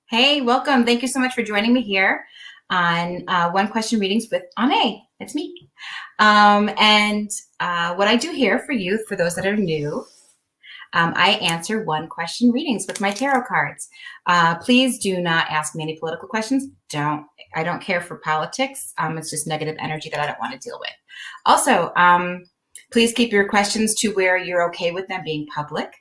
Hey, welcome. Thank you so much for joining me here on One Question Readings with Onae. It's me. What I do here for you, for those that are new, I answer one question readings with my tarot cards. Please do not ask me any political questions. I don't care for politics. It's just negative energy that I don't want to deal with. Also, please keep your questions to where you're okay with them being public.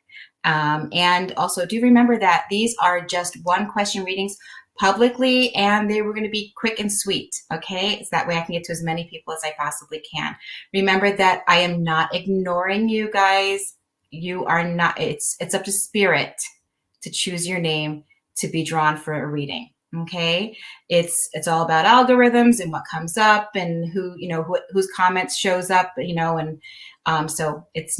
And also do remember that these are just one question readings publicly, and they were going to be quick and sweet. Okay. So that way I can get to as many people as I possibly can. Remember that I am not ignoring you guys. You are not, it's up to spirit to choose your name to be drawn for a reading. Okay. It's all about algorithms and what comes up and whose comments shows up, so it's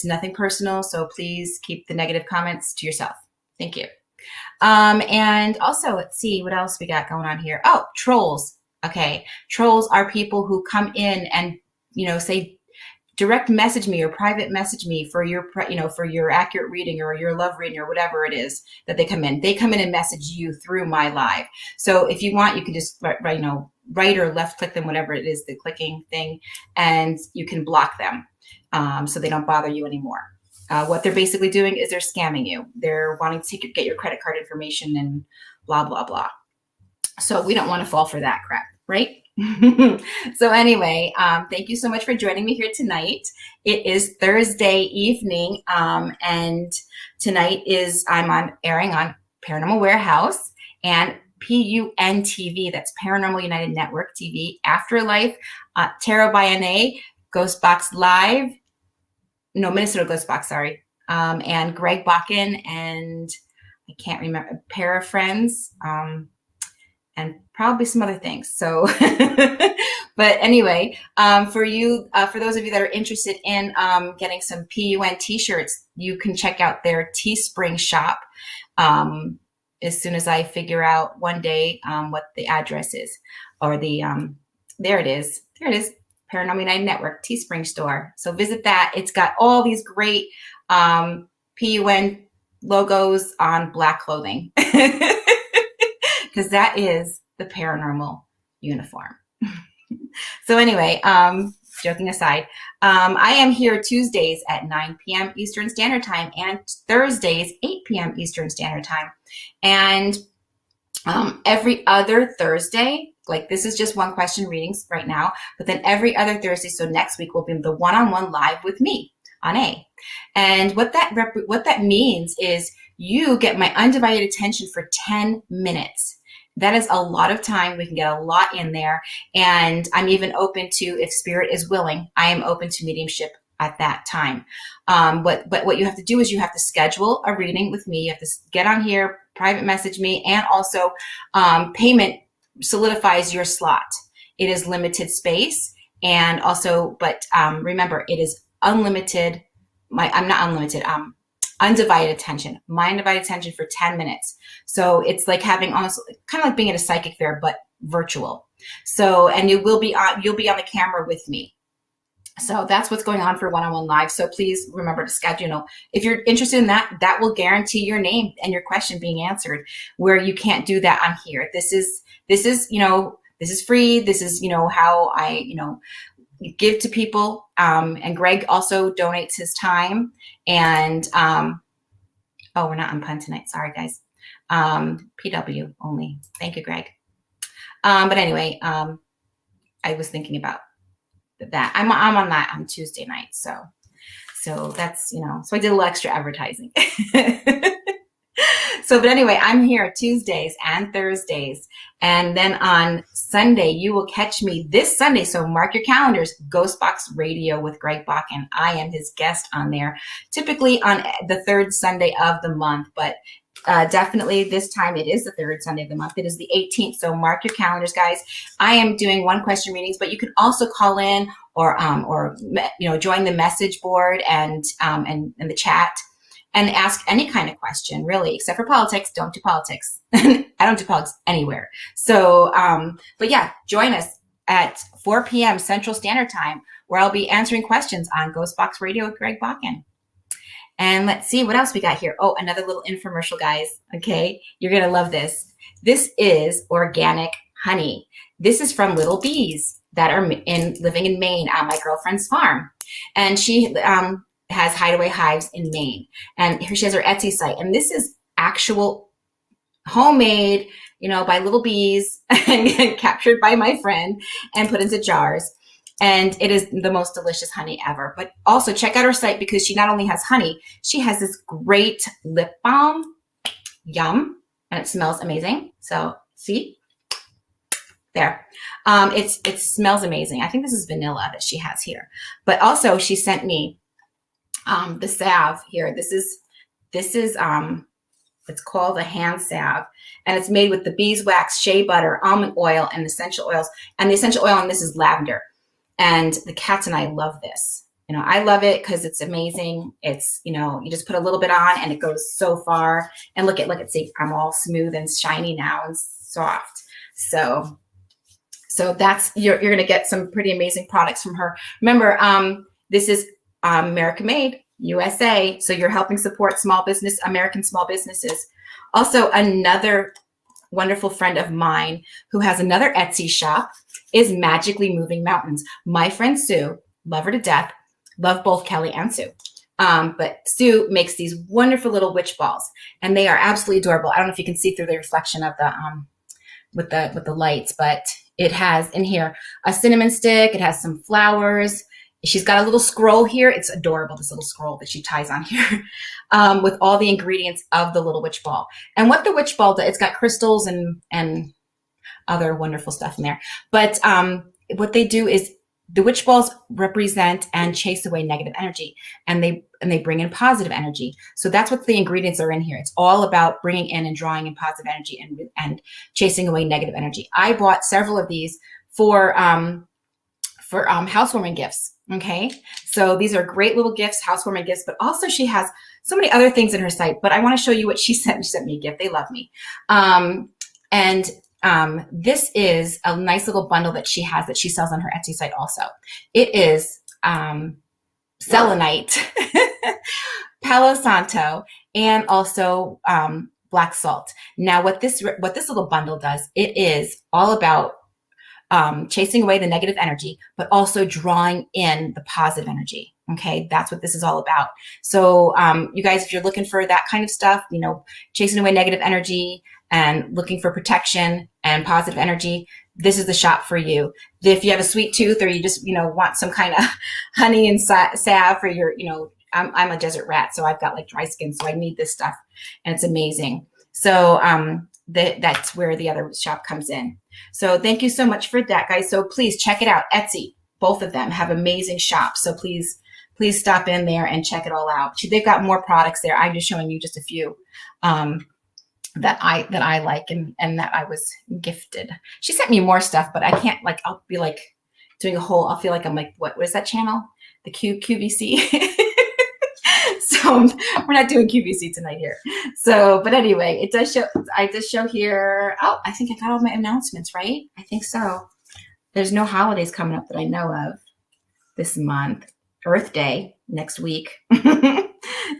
nothing personal. So please keep the negative comments to yourself. Thank you. And also, let's see what else we got going on here. Oh, trolls. Okay. Trolls are people who come in and, say, direct message me or private message me for your accurate reading or your love reading or whatever it is that they come in. They come in and message you through my live. So if you want, you can just right or left click them, whatever it is, the clicking thing, and you can block them so they don't bother you anymore. What they're basically doing is they're scamming you. They're wanting to get your credit card information and blah, blah, blah. So we don't want to fall for that crap, right? So anyway, thank you so much for joining me here tonight. It is Thursday evening, and tonight I'm airing on Paranormal Warehouse and PUN-TV, that's Paranormal United Network TV, Afterlife, Tarot by Onae, Ghostbox Live, no, Minnesota Ghostbox, sorry, and Greg Bakken, and I can't remember, Para Friends, and probably some other things. So, but anyway, for those of you that are interested in getting some PUN t-shirts, you can check out their Teespring shop as soon as I figure out one day what the address is, or there it is, Paranormal United Network Teespring store. So visit that. It's got all these great PUN logos on black clothing. Because that is the paranormal uniform. So anyway, joking aside, I am here Tuesdays at 9 p.m. Eastern Standard Time and Thursdays 8 p.m. Eastern Standard Time. And every other Thursday, like this is just one question readings right now, but then every other Thursday, so next week will be the one-on-one live with me, Onae. And what that means is you get my undivided attention for 10 minutes. That is a lot of time. We can get a lot in there. And I'm even open to, if spirit is willing, I am open to mediumship at that time. But what you have to do is you have to schedule a reading with me. You have to get on here, private message me, and also payment solidifies your slot. It is limited space. And also, but remember, it is unlimited. I'm not unlimited. Undivided attention, my undivided attention for 10 minutes. So it's like having almost kind of like being at a psychic fair, but virtual. So, and you'll be on the camera with me. So that's what's going on for one-on-one live. So please remember to schedule, if you're interested in that, that will guarantee your name and your question being answered, where you can't do that on here. This is free. This is, how I, give to people. And Greg also donates his time. And we're not on pun tonight. Sorry, guys. PW only. Thank you, Greg. But anyway, I was thinking about that. I'm on that on Tuesday night. So that's, so I did a little extra advertising. But anyway, I'm here Tuesdays and Thursdays. And then on Sunday, you will catch me this Sunday. So mark your calendars, Ghostbox Radio with Greg Bakken. I am his guest on there, typically on the third Sunday of the month. But definitely this time it is the third Sunday of the month. It is the 18th. So mark your calendars, guys. I am doing one question readings, but you can also call in or join the message board and the chat. And ask any kind of question, really, except for politics. Don't do politics. I don't do politics anywhere. So, but yeah, join us at 4 p.m. Central Standard Time, where I'll be answering questions on Ghostbox Radio with Greg Bakken. And let's see what else we got here. Oh, another little infomercial, guys. Okay, you're gonna love this. This is organic honey. This is from little bees that are living in Maine on my girlfriend's farm, and she has hideaway hives in Maine. And here she has her Etsy site, and this is actual homemade, by little bees and captured by my friend and put into jars. And it is the most delicious honey ever. But also check out her site because she not only has honey, she has this great lip balm. Yum. And it smells amazing. So see? There. It smells amazing. I think this is vanilla that she has here. But also she sent me the salve here. This is it's called a hand salve, and it's made with the beeswax, shea butter, almond oil, and essential oils. And the essential oil in this is lavender. And the cats and I love this. I love it because it's amazing. It's, you just put a little bit on and it goes so far. And look at, see, I'm all smooth and shiny now and soft. So that's, you're going to get some pretty amazing products from her. Remember, this is American made, USA. So you're helping support American small businesses. Also, another wonderful friend of mine who has another Etsy shop is Magically Moving Mountains. My friend Sue, love her to death, love both Kelly and Sue. But Sue makes these wonderful little witch balls, and they are absolutely adorable. I don't know if you can see through the reflection of the with the lights, but it has in here a cinnamon stick. It has some flowers. She's got a little scroll here. It's adorable, this little scroll that she ties on here with all the ingredients of the little witch ball. And what the witch ball does, it's got crystals and other wonderful stuff in there. But what they do is the witch balls represent and chase away negative energy, and they bring in positive energy. So that's what the ingredients are in here. It's all about bringing in and drawing in positive energy and chasing away negative energy. I bought several of these for housewarming gifts. Okay, so these are great little gifts, housewarming gifts, but also she has so many other things in her site. But I want to show you what she sent me. She sent me a gift. They love me. This is a nice little bundle that she has that she sells on her Etsy site also. It is selenite, Palo Santo, and also black salt. Now, what this little bundle does, it is all about chasing away the negative energy, but also drawing in the positive energy. Okay, that's what this is all about. So you guys, if you're looking for that kind of stuff, chasing away negative energy and looking for protection and positive energy, this is the shop for you. If you have a sweet tooth or you just, want some kind of honey and salve for your, I'm a desert rat, so I've got like dry skin, so I need this stuff, and it's amazing. So that's where the other shop comes in. So thank you so much for that, guys. So please check it out. Etsy, both of them have amazing shops. So please stop in there and check it all out. They've got more products there. I'm just showing you just a few that I like and that I was gifted. She sent me more stuff, but I can't, I'll be doing a whole, I'll feel like I'm what is that channel? The QVC. So we're not doing QVC tonight here. So, but anyway, it does show, I just show here. Oh, I think I got all my announcements, right? I think so. There's no holidays coming up that I know of this month. Earth Day next week.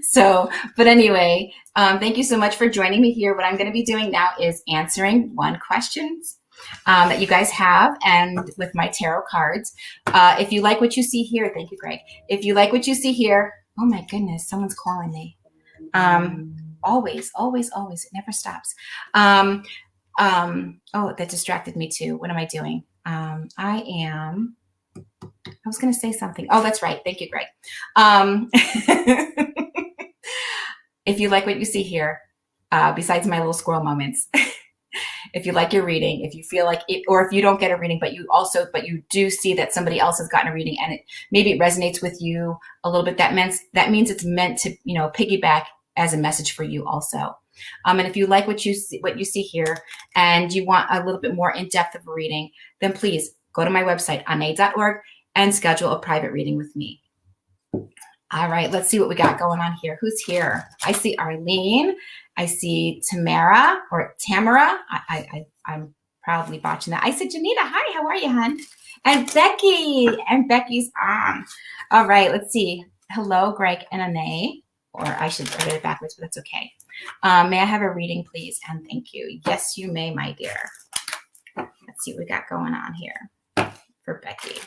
So, but anyway, thank you so much for joining me here. What I'm going to be doing now is answering one questions that you guys have, and with my tarot cards. If you like what you see here, thank you, Greg. If you like what you see here, oh my goodness, someone's calling me. Always, it never stops. Oh, that distracted me too. What am I doing? I was going to say something. Oh, that's right. Thank you, Greg. If you like what you see here, besides my little squirrel moments, if you like your reading, if you feel like it, or if you don't get a reading, but you do see that somebody else has gotten a reading and maybe it resonates with you a little bit, that means it's meant to, piggyback as a message for you also. And if you like what you see here and you want a little bit more in-depth of a reading, then please go to my website, onae.org, and schedule a private reading with me. All right, let's see what we got going on here. Who's here? I see Arlene. I see Tamara. I'm probably botching that. I said, Janita, hi, how are you, hon? And Becky. And Becky's on. All right, let's see. Hello, Greg and Onae. or I should write it backwards, but that's okay. May I have a reading, please? And thank you. Yes, you may, my dear. Let's see what we got going on here for Becky.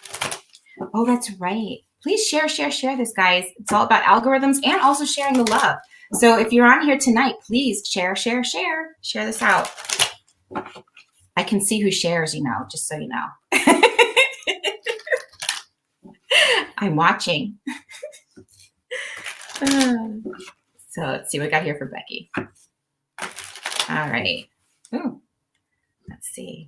Oh, that's right. Please share this, guys. It's all about algorithms and also sharing the love. So if you're on here tonight, please share this out. I can see who shares, just so you know. I'm watching. So let's see what we got here for Becky. All right. Ooh. Let's see.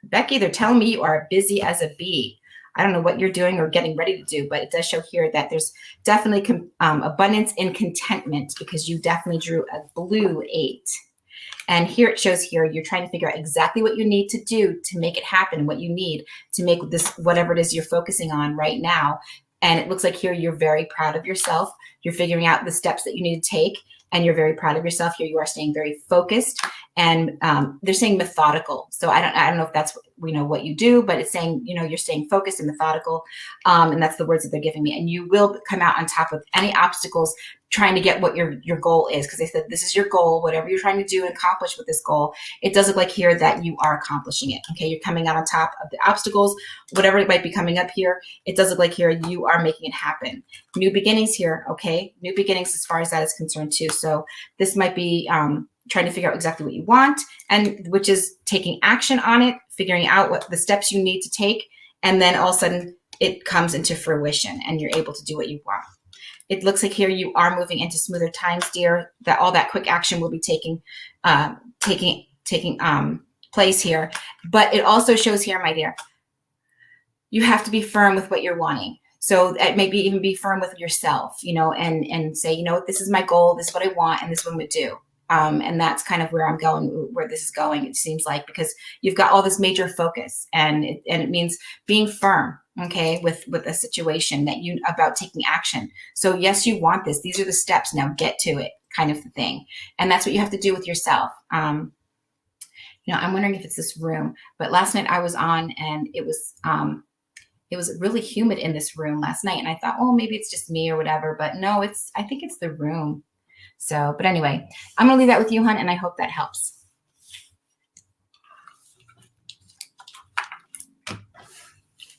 Becky, they're telling me you are busy as a bee. I don't know what you're doing or getting ready to do, but it does show here that there's definitely abundance and contentment because you definitely drew a blue 8. And here it shows here, you're trying to figure out exactly what you need to do to make it happen, what you need to make this, whatever it is you're focusing on right now. And it looks like here you're very proud of yourself. You're figuring out the steps that you need to take, and you're very proud of yourself. Here you are staying very focused, and they're saying methodical. So I don't know if that's what you do, but it's saying you're staying focused and methodical, and that's the words that they're giving me. And you will come out on top of any obstacles trying to get what your goal is, because they said this is your goal, whatever you're trying to do and accomplish with this goal. It does look like here that you are accomplishing it. Okay, you're coming out on top of the obstacles, whatever it might be coming up here. It does look like here you are making it happen. New beginnings here. Okay, new beginnings as far as that is concerned too. So this might be trying to figure out exactly what you want, and which is taking action on it, figuring out what the steps you need to take, and then all of a sudden it comes into fruition and you're able to do what you want. It looks like here you are moving into smoother times, dear, that all that quick action will be taking place here. But it also shows here, my dear, you have to be firm with what you're wanting. So maybe even be firm with yourself, and say, this is my goal, this is what I want, and this is what I'm going to do. And that's kind of where I'm going, where this is going, it seems like, because you've got all this major focus, and it means being firm, okay, with a situation that about taking action. So yes, you want this. These are the steps. Now get to it, kind of the thing. And that's what you have to do with yourself. I'm wondering if it's this room, but last night I was on, and it was really humid in this room last night. And I thought, oh, maybe it's just me or whatever, but no, I think it's the room. So, but anyway, I'm going to leave that with you, hon, and I hope that helps.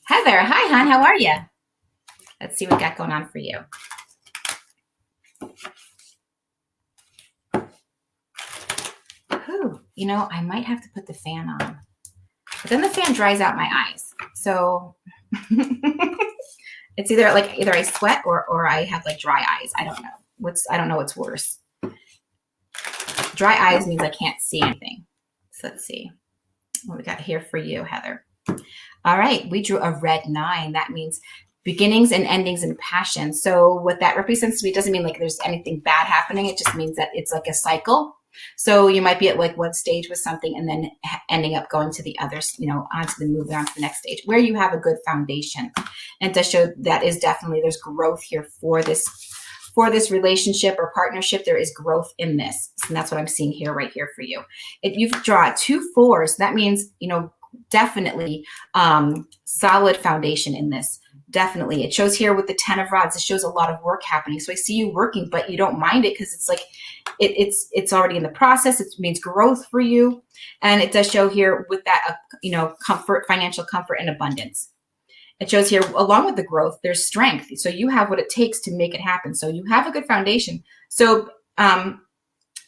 Heather, hi, hon. How are you? Let's see what we got going on for you. Ooh, I might have to put the fan on. But then the fan dries out my eyes. So it's either I sweat or I have like dry eyes. I don't know. I don't know what's worse. Dry eyes means I can't see anything. So let's see what we got here for you, Heather. All right, we drew a red 9. That means beginnings and endings and passion. So what that represents to me doesn't mean like there's anything bad happening. It just means that it's like a cycle. So you might be at like one stage with something and then ending up going to the others, moving on to the next stage where you have a good foundation. And it does show that is definitely, there's growth here for this relationship or partnership. There is growth in this. And that's what I'm seeing here, right here for you. If you've drawn 2 4s, that means, definitely solid foundation in this. Definitely. It shows here with the 10 of rods, it shows a lot of work happening. So I see you working, but you don't mind it because it's like, it's already in the process. It means growth for you. And it does show here with that, comfort, financial comfort and abundance. It shows here, along with the growth, there's strength. So you have what it takes to make it happen. So you have a good foundation. So,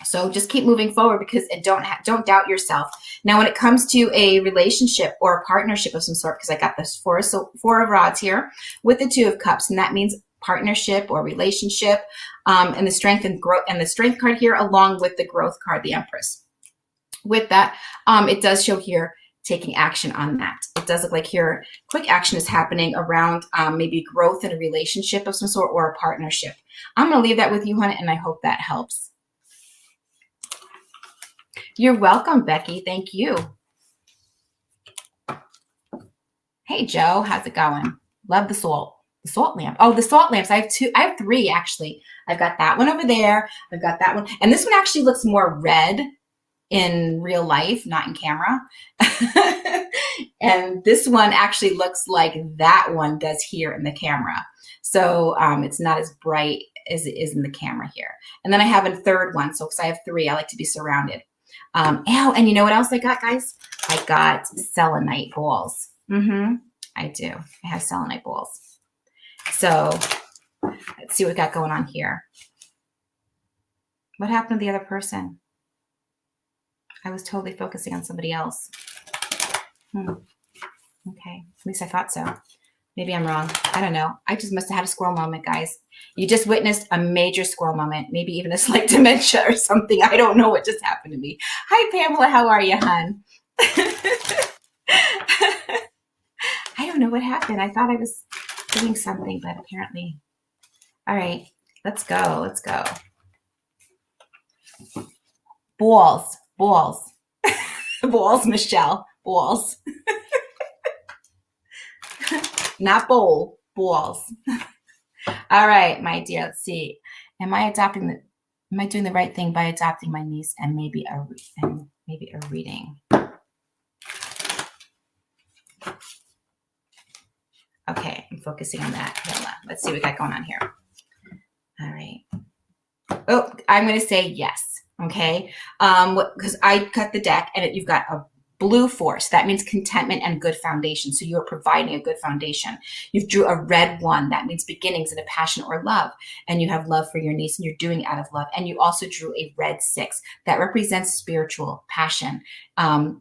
so just keep moving forward because don't doubt yourself. Now, when it comes to a relationship or a partnership of some sort, because I got this 4 of rods here with the 2 of cups, and that means partnership or relationship, and the strength and growth, and the strength card here, along with the growth card, the Empress. With that, it does show here taking action on that. It does look like here quick action is happening around maybe growth in a relationship of some sort or a partnership. I'm going to leave that with you, hon, and I hope that helps. You're welcome, Becky. Thank you. Hey, Joe. How's it going? Love the salt. The salt lamp. Oh, the salt lamps. I have 3, actually. I've got that one over there. I've got that one. And this one actually looks more red in real life, not in camera. And this one actually looks like that one does here in the camera. So it's not as bright is in the camera here. And then I have a third one. So because I have 3, I like to be surrounded. Oh, and you know what else I got, guys? I got selenite balls. I do. I have selenite balls. So let's see what we got going on here. What happened to the other person? I was totally focusing on somebody else. Okay, at least I thought so. Maybe I'm wrong. I don't know. I just must have had a squirrel moment, guys. You just witnessed a major squirrel moment, maybe even a slight dementia or something. I don't know what just happened to me. Hi, Pamela. How are you, hon? I don't know what happened. I thought I was doing something, but apparently. All right, let's go. Let's go. Balls. Balls. Balls, Michelle. Balls. Not bowl. Balls. All right, my dear. Let's see. Am I doing the right thing by adopting my niece and maybe a reading? Okay, I'm focusing on that. Hold on. Let's see what we got going on here. All right. Oh, I'm going to say yes. Okay. Because I cut the deck and you've got a blue force. That means contentment and good foundation. So you're providing a good foundation. You've drew a red 1. That means beginnings in a passion or love. And you have love for your niece and you're doing it out of love. And you also drew a red 6. That represents spiritual passion.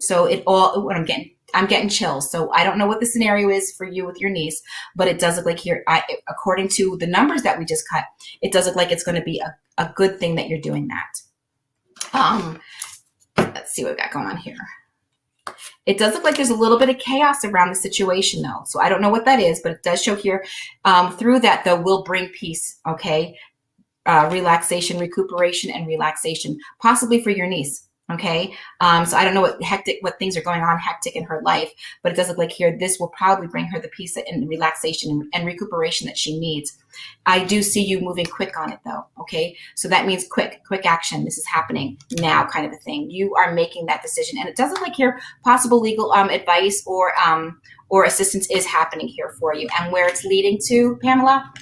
So it all, what I'm getting chills. So I don't know what the scenario is for you with your niece, but it does look like here, according to the numbers that we just cut, it does look like it's going to be a good thing that you're doing that. Let's see what we got going on here. It does look like there's a little bit of chaos around the situation, though. So I don't know what that is, but it does show here. Through that, though, will bring peace, okay? Relaxation, recuperation, and relaxation, possibly for your niece. Okay, so I don't know what things are going on hectic in her life, but it does look like here this will probably bring her the peace and relaxation and recuperation that she needs. I do see you moving quick on it though. Okay, so that means quick action. This is happening now, kind of a thing. You are making that decision, and it does look like here possible legal advice or assistance is happening here for you, and where it's leading to, Pamela,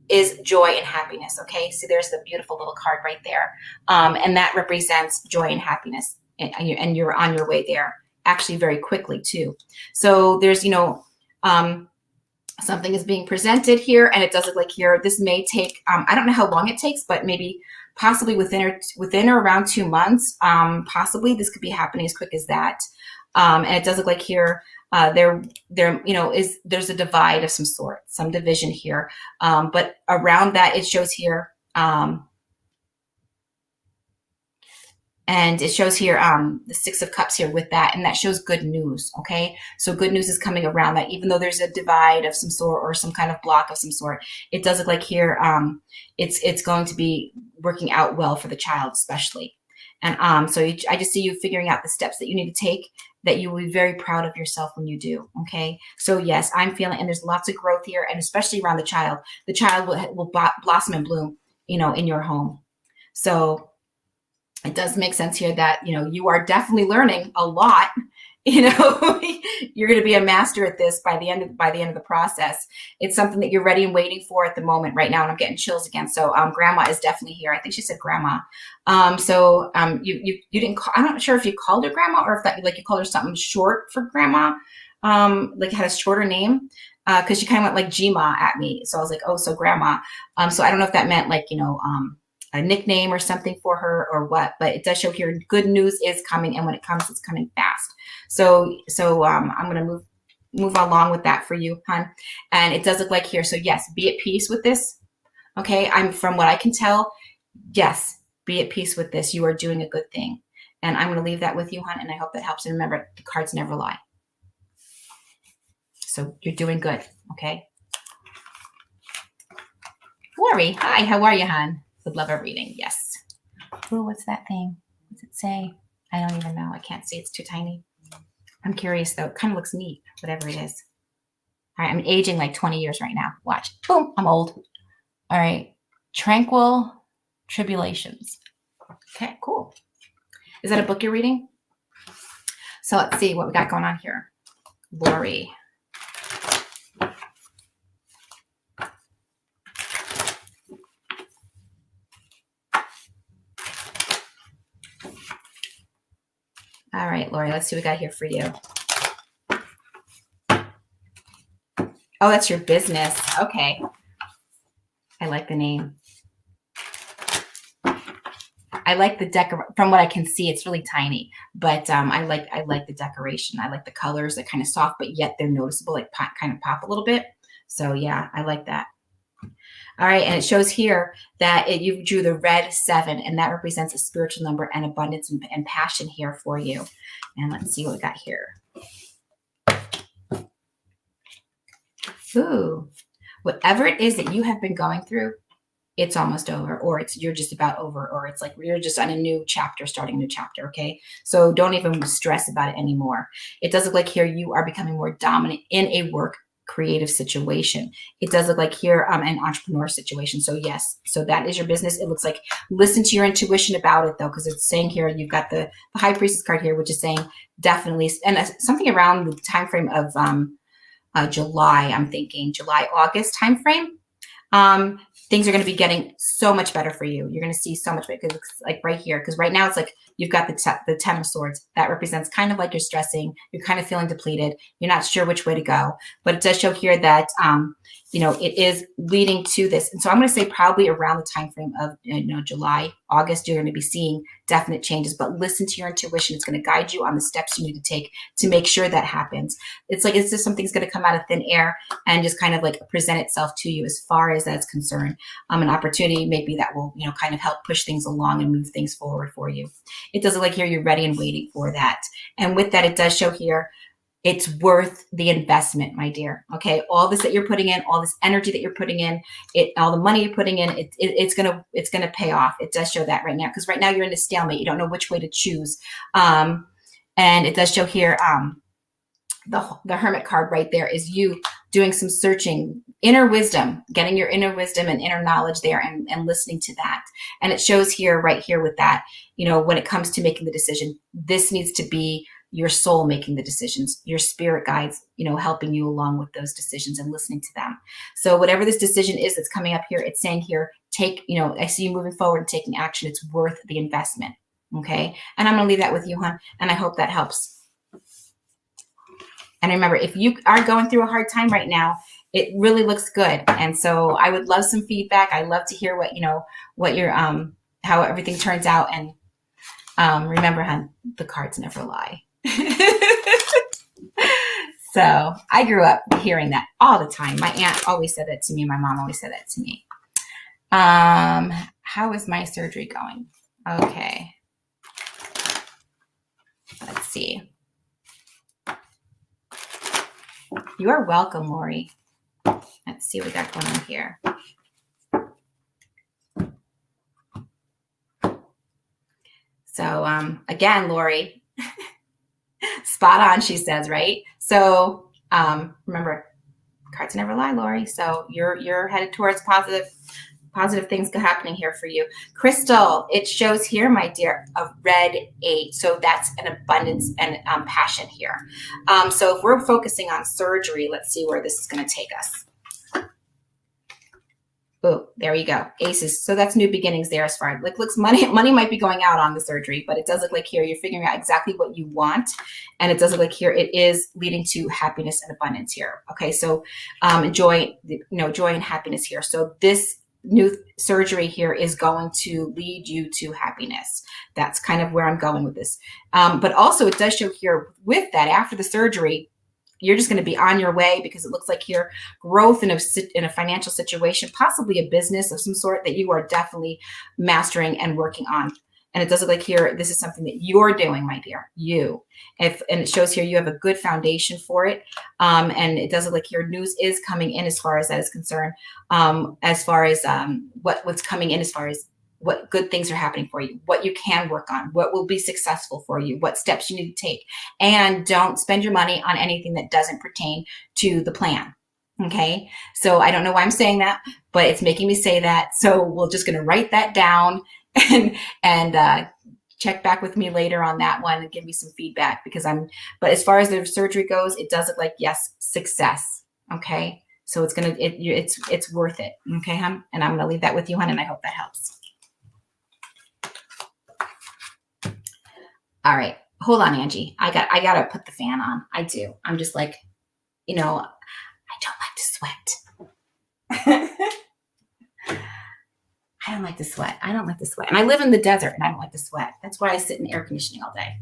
is joy and happiness. Okay, so there's the beautiful little card right there, and that represents joy and happiness, and you're on your way there actually very quickly too. So there's something is being presented here, and it does look like here this may take I don't know how long it takes, but maybe possibly within or around 2 months. Possibly this could be happening as quick as that. And it does look like here there's a divide of some sort, some division here. But around that, it shows here, and it shows here the 6 of Cups here with that, and that shows good news. Okay, so good news is coming around that, even though there's a divide of some sort or some kind of block of some sort. It does look like here it's going to be working out well for the child, especially. And I just see you figuring out the steps that you need to take, that you will be very proud of yourself when you do. Okay, so yes, I'm feeling, and there's lots of growth here, and especially around the child. The child will blossom and bloom, in your home. So it does make sense here that you are definitely learning a lot. You're going to be a master at this by the end of the process. It's something that you're ready and waiting for at the moment right now, and I'm getting chills again. So grandma is definitely here. I think she said grandma. You didn't call, I'm not sure if you called her grandma or if that you called her something short for grandma, like had a shorter name, because she kind of went like Gma at me. So I was like, oh, so grandma. So I don't know if that meant like a nickname or something for her or what, but it does show here good news is coming, and when it comes, it's coming fast. So I'm going to move along with that for you, hon. And it does look like here. So yes, be at peace with this. Okay, from what I can tell, yes, be at peace with this. You are doing a good thing, and I'm going to leave that with you, hon. And I hope that helps. And remember, the cards never lie. So you're doing good. Okay. Lori, hi. How are you, hon? Would love a reading. Yes. Oh, what's that thing? What's it say? I don't even know. I can't see. It's too tiny. I'm curious though. It kind of looks neat, whatever it is. All right. I'm aging like 20 years right now. Watch. Boom. I'm old. All right. Tranquil Tribulations. Okay, cool. Is that a book you're reading? So let's see what we got going on here. Lori. All right, Lori, let's see what we got here for you. Oh, that's your business. Okay. I like the name. I like the from what I can see, it's really tiny, but I like the decoration. I like the colors. They're kind of soft, but yet they're noticeable, like kind of pop a little bit. So yeah, I like that. All right, and it shows here that you drew the red 7, and that represents a spiritual number and abundance and passion here for you. And let's see what we got here. Ooh, whatever it is that you have been going through, it's almost over, or you're just about over, or it's like you're just on a new chapter, starting a new chapter. Okay, so don't even stress about it anymore. It does look like here you are becoming more dominant in a work creative situation. It does look like here an entrepreneur situation. So yes, so that is your business. It looks like listen to your intuition about it though, because it's saying here you've got the High Priestess card here, which is saying definitely, and something around the time frame of July. I'm thinking July, August time frame. Things are going to be getting so much better for you. You're going to see so much better because it's like right here. Because right now it's like you've got the 10 of Swords. That represents kind of like you're stressing. You're kind of feeling depleted. You're not sure which way to go. But it does show here that, it is leading to this. And so I'm going to say probably around the time frame of, July, August, you're going to be seeing definite changes. But listen to your intuition. It's going to guide you on the steps you need to take to make sure that happens. It's like it's just something's going to come out of thin air and just kind of like present itself to you as far as that's concerned. An opportunity maybe that will, kind of help push things along and move things forward for you. It does look like here you're ready and waiting for that. And with that, it does show here it's worth the investment, my dear. Okay, all this that you're putting in, all this energy that you're putting in, all the money you're putting in, it's gonna pay off. It does show that right now, because right now you're in a stalemate. You don't know which way to choose. And it does show here the Hermit card right there is you doing some searching, inner wisdom, getting your inner wisdom and inner knowledge there and listening to that. And it shows here, right here with that, when it comes to making the decision, this needs to be your soul making the decisions, your spirit guides, helping you along with those decisions and listening to them. So whatever this decision is that's coming up here, it's saying here, I see you moving forward and taking action. It's worth the investment. Okay. And I'm going to leave that with you, hon. And I hope that helps. And remember, if you are going through a hard time right now, it really looks good. And so I would love some feedback. I love to hear what your, how everything turns out. And remember, hon, the cards never lie. So I grew up hearing that all the time. My aunt always said that to me. My mom always said that to me. How is my surgery going? Okay. Let's see. You are welcome, Lori. Let's see what we got going on here. So again, Lori, spot on, she says, right? So remember, cards never lie, Lori. So you're headed towards positive things happening here for you. Crystal, it shows here, my dear, a red 8. So that's an abundance and passion here. So if we're focusing on surgery, let's see where this is going to take us. Oh, there you go. Aces. So that's new beginnings there as far as looks money might be going out on the surgery, but it does look like here you're figuring out exactly what you want. And it does look like here it is leading to happiness and abundance here. Okay. So joy and happiness here. So this new surgery here is going to lead you to happiness. That's kind of where I'm going with this. But also it does show here with that after the surgery, you're just going to be on your way, because it looks like here growth in a financial situation, possibly a business of some sort that you are definitely mastering and working on. And it does look like here, this is something that you're doing, my dear, and it shows here you have a good foundation for it. And it does look like your news is coming in as far as that is concerned, as far as what's coming in as far as what good things are happening for you, what you can work on, what will be successful for you, what steps you need to take. And don't spend your money on anything that doesn't pertain to the plan. Okay. So I don't know why I'm saying that, but it's making me say that. So we're just going to write that down and check back with me later on that one and give me some feedback, but as far as the surgery goes, it does look like, yes, success. Okay. So it's worth it. Okay, hon? And I'm going to leave that with you, hon, and I hope that helps. All right. Hold on, Angie. I gotta put the fan on. I do. I'm just like, I don't like to sweat. I don't like to sweat. I don't like to sweat. And I live in the desert and I don't like to sweat. That's why I sit in air conditioning all day.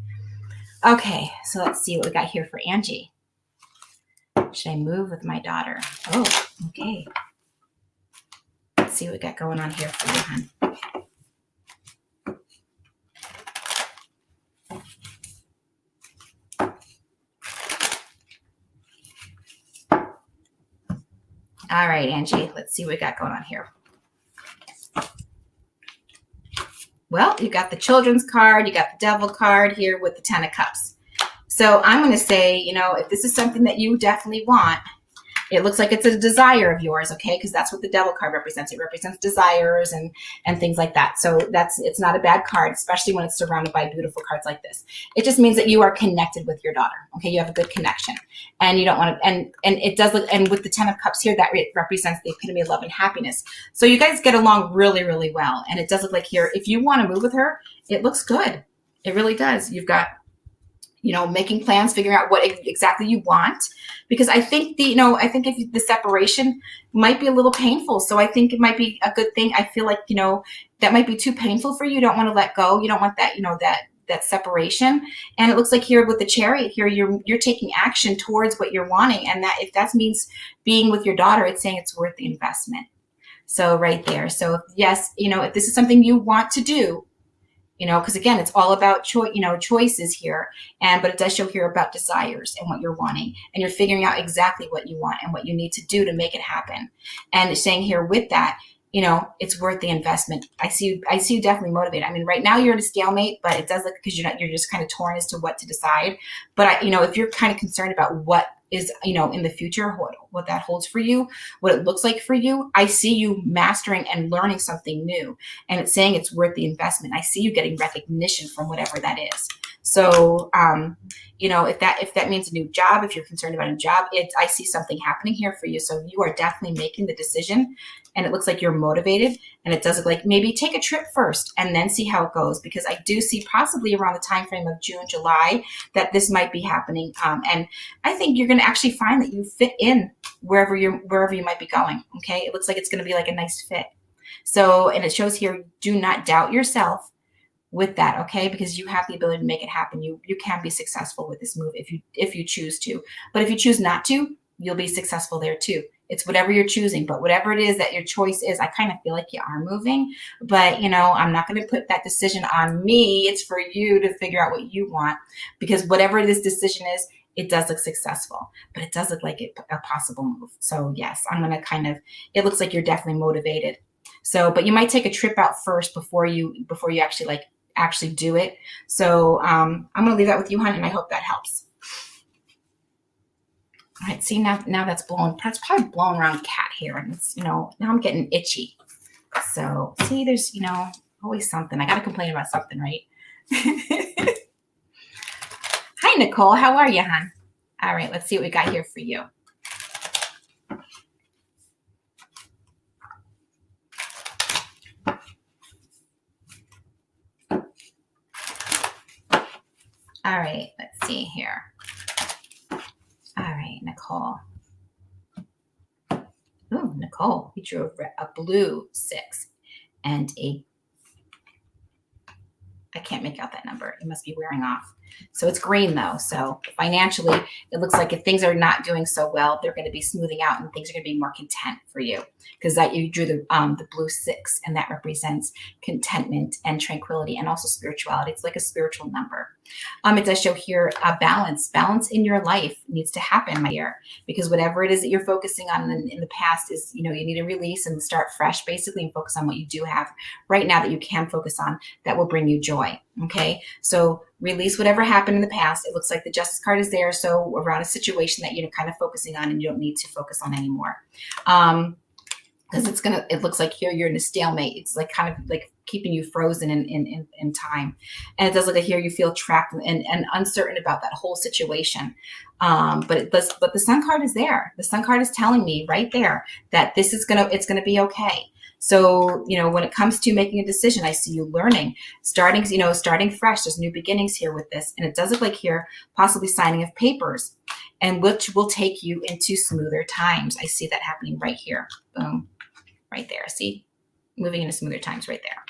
Okay, so let's see what we got here for Angie. Should I move with my daughter? Oh, okay. Let's see what we got going on here for you, hon. All right, Angie, let's see what we got going on here. Well, you got the children's card, you got the devil card here with the 10 of cups. So I'm going to say, if this is something that you definitely want, it looks like it's a desire of yours, okay? Because that's what the devil card represents. It represents desires and things like that. So it's not a bad card, especially when it's surrounded by beautiful cards like this. It just means that you are connected with your daughter, okay? You have a good connection, and you don't want to. And it does look. And with the 10 of cups here, that represents the epitome of love and happiness. So you guys get along really, really well. And it does look like here, if you want to move with her, it looks good. It really does. You've got, making plans, figuring out what exactly you want, because I think if the separation might be a little painful. So I think it might be a good thing. I feel like, that might be too painful for you. You don't want to let go. You don't want that, that separation. And it looks like here with the Chariot here, you're taking action towards what you're wanting. And that if that means being with your daughter, it's saying it's worth the investment. So right there. So yes, if this is something you want to do, because again, it's all about choices here, but it does show here about desires and what you're wanting, and you're figuring out exactly what you want and what you need to do to make it happen. And it's saying here with that, it's worth the investment. I see you definitely motivated. I mean, right now you're at a stalemate, but it does look, because you're just kind of torn as to what to decide. But if you're kind of concerned about what is, in the future, what that holds for you, what it looks like for you, I see you mastering and learning something new, and it's saying it's worth the investment. I see you getting recognition from whatever that is. So, if that means a new job, if you're concerned about a job, I see something happening here for you. So you are definitely making the decision, and it looks like you're motivated, and it does look like maybe take a trip first and then see how it goes, because I do see possibly around the time frame of June, July, that this might be happening. And I think you're going to actually find that you fit in wherever you might be going. Okay. It looks like it's going to be like a nice fit. So, and it shows here, do not doubt yourself with that, okay? Because you have the ability to make it happen. You can be successful with this move if you choose to. But if you choose not to, you'll be successful there too. It's whatever you're choosing, but whatever it is that your choice is, I kind of feel like you are moving, but I'm not going to put that decision on me. It's for you to figure out what you want, because whatever this decision is, it does look successful, but it does look like a possible move. So yes, I'm going to it looks like you're definitely motivated. So, but you might take a trip out first before you actually do it. So I'm going to leave that with you, hon, and I hope that helps. All right, see, now that's probably blowing around cat hair, and it's, now I'm getting itchy. So see, there's, always something. I got to complain about something, right? Hi, Nicole. How are you, hon? All right, let's see what we got here for you. All right, let's see here. All right, Nicole. Ooh, Nicole, you drew a blue 6 and I can't make out that number. It must be wearing off. So it's green though. So financially, it looks like if things are not doing so well, they're going to be smoothing out and things are going to be more content for you, because that you drew the blue 6, and that represents contentment and tranquility and also spirituality. It's like a spiritual number. It does show here a balance in your life needs to happen, my dear, because whatever it is that you're focusing on in the past is, you need to release and start fresh, basically, and focus on what you do have right now that you can focus on that will bring you joy. Okay. So release whatever happened in the past. It looks like the Justice card is there. So around a situation that you're kind of focusing on and you don't need to focus on anymore. Because it looks like here you're in a stalemate. It's like kind of like keeping you frozen in time. And it does look like here you feel trapped and uncertain about that whole situation. But the Sun card is there. The Sun card is telling me right there that it's gonna be okay. So, when it comes to making a decision, I see you learning, starting fresh. There's new beginnings here with this. And it does look like here, possibly signing of papers, and which will take you into smoother times. I see that happening right here. Boom, right there. See, moving into smoother times right there.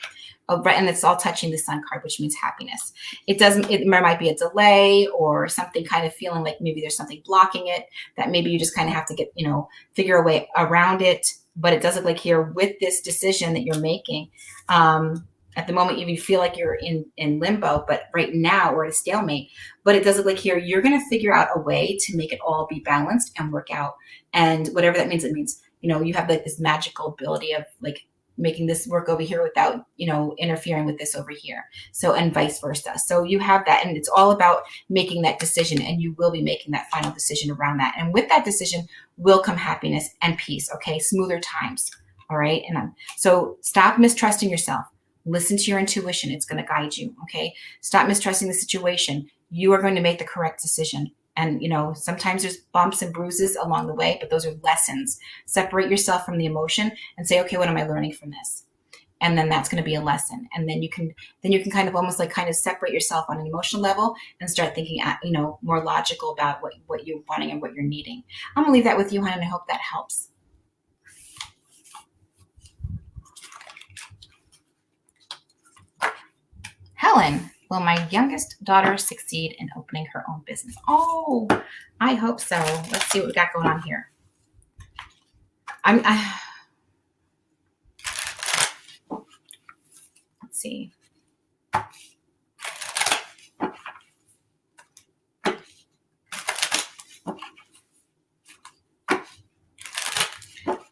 Oh, right, and it's all touching the sun card, which means happiness. There might be a delay or something, kind of feeling like maybe there's something blocking it, that maybe you just kind of have to get, figure a way around it. But it does look like here with this decision that you're making, at the moment, you feel like you're in limbo, but right now we're at a stalemate. But it does look like here you're going to figure out a way to make it all be balanced and work out. And whatever that means, it means, you have like this magical ability of like making this work over here without, interfering with this over here. So, and vice versa. So you have that, and it's all about making that decision, and you will be making that final decision around that. And with that decision will come happiness and peace. Okay. Smoother times. All right. And so stop mistrusting yourself. Listen to your intuition. It's going to guide you. Okay. Stop mistrusting the situation. You are going to make the correct decision. And, sometimes there's bumps and bruises along the way, but those are lessons. Separate yourself from the emotion and say, okay, what am I learning from this? And then that's going to be a lesson. And then you can kind of almost like kind of separate yourself on an emotional level and start thinking, more logical about what you're wanting and what you're needing. I'm going to leave that with you, hon, and I hope that helps. Helen, will my youngest daughter succeed in opening her own business? Oh, I hope so. Let's see what we got going on here. Let's see.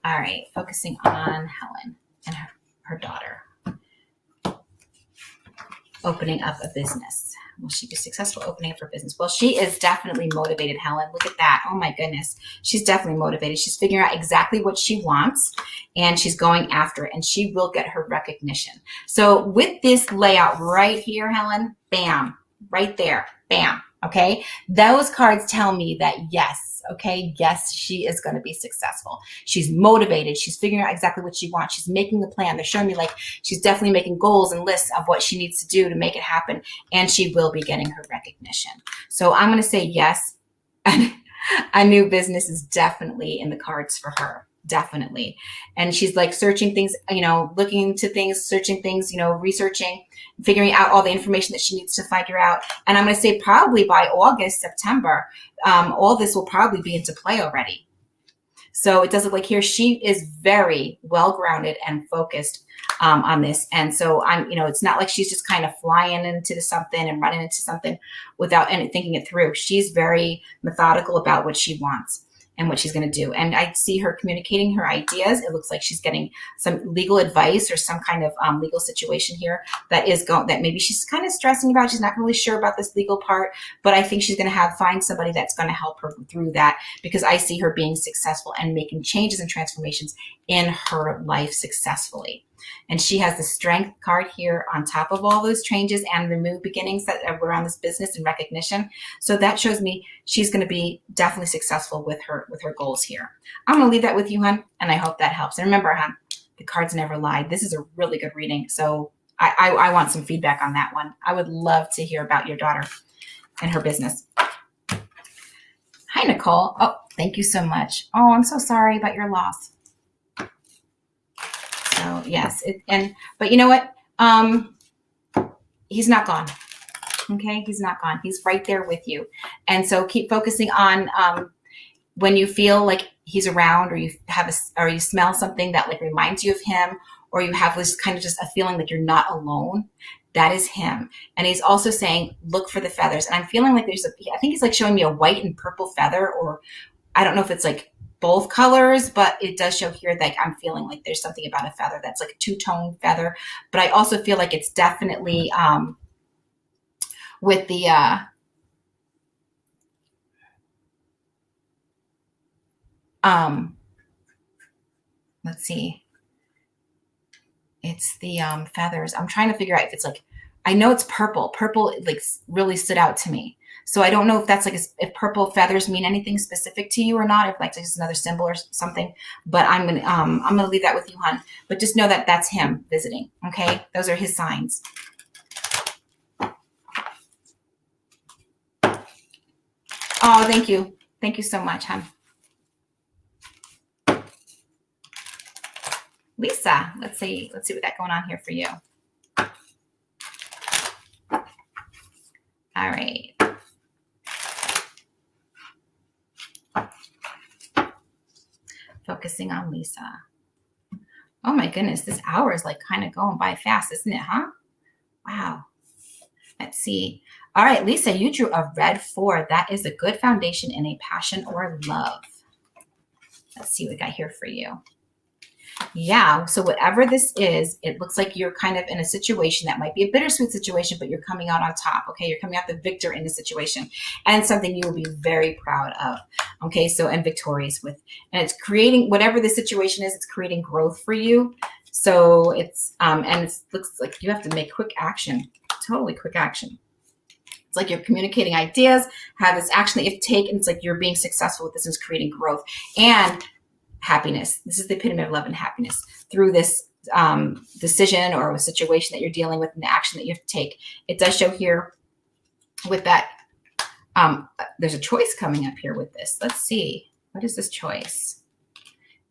All right, focusing on Helen and her daughter. Opening up a business. Will she be successful opening up her business? Well, she is definitely motivated, Helen. Look at that. Oh my goodness. She's definitely motivated. She's figuring out exactly what she wants, and she's going after it, and she will get her recognition. So with this layout right here, Helen, bam, right there, bam. Okay. Those cards tell me that yes, okay, yes, she is going to be successful. She's motivated. She's figuring out exactly what she wants. She's making the plan. They're showing me like she's definitely making goals and lists of what she needs to do to make it happen. And she will be getting her recognition. So I'm going to say yes. A new business is definitely in the cards for her. Definitely. And she's like searching things, looking into things, searching things, researching, figuring out all the information that she needs to figure out. And I'm going to say probably by August, September, all this will probably be into play already. So it does look like here she is very well grounded and focused on this. And so it's not like she's just kind of flying into something and running into something without thinking it through. She's very methodical about what she wants and what she's going to do. And I see her communicating her ideas. It looks like she's getting some legal advice or some kind of legal situation here that maybe she's kind of stressing about. She's not really sure about this legal part, but I think she's going to find somebody that's going to help her through that, because I see her being successful and making changes and transformations in her life successfully. And she has the strength card here on top of all those changes and the new beginnings that are around this business and recognition. So that shows me she's going to be definitely successful with her goals here. I'm going to leave that with you, hon, and I hope that helps. And remember, hon, the cards never lied. This is a really good reading. So I want some feedback on that one. I would love to hear about your daughter and her business. Hi, Nicole. Oh, thank you so much. Oh, I'm so sorry about your loss. So yes, but you know what? He's not gone. Okay, he's not gone. He's right there with you. And so keep focusing on when you feel like he's around, or you smell something that like reminds you of him, or you have this kind of just a feeling like you're not alone. That is him. And he's also saying, look for the feathers. And I'm feeling like I think he's like showing me a white and purple feather, or I don't know if it's like both colors, but it does show here that I'm feeling like there's something about a feather that's like a two-tone feather. But I also feel like it's definitely with the let's see, it's the feathers. I'm trying to figure out if it's like, I know it's purple. Purple like really stood out to me. So I don't know if that's like if purple feathers mean anything specific to you or not, if like just another symbol or something. But I'm gonna leave that with you, hon. But just know that that's him visiting. Okay, those are his signs. Oh, thank you so much, hon. Lisa, let's see what we got going on here for you. All right. Focusing on Lisa. Oh my goodness, this hour is like kind of going by fast, isn't it, huh? Wow. Let's see. All right, Lisa, you drew a red 4. That is a good foundation in a passion or love. Let's see what we got here for you. Yeah, so whatever this is, it looks like you're kind of in a situation that might be a bittersweet situation, but you're coming out on top, okay? You're coming out the victor in the situation, and something you will be very proud of, okay? So, and victorious with, and it's creating, whatever the situation is, it's creating growth for you. So it's, and it looks like you have to make quick action, totally quick action. It's like you're communicating ideas, have this action that you have to take, and it's like you're being successful with this, and it's creating growth and happiness. This is the epitome of love and happiness through this decision or a situation that you're dealing with and the action that you have to take. It does show here with that. There's a choice coming up here with this. Let's see. What is this choice?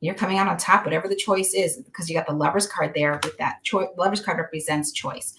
You're coming out on top, whatever the choice is, because you got the Lover's card there with that choice. Lover's card represents choice.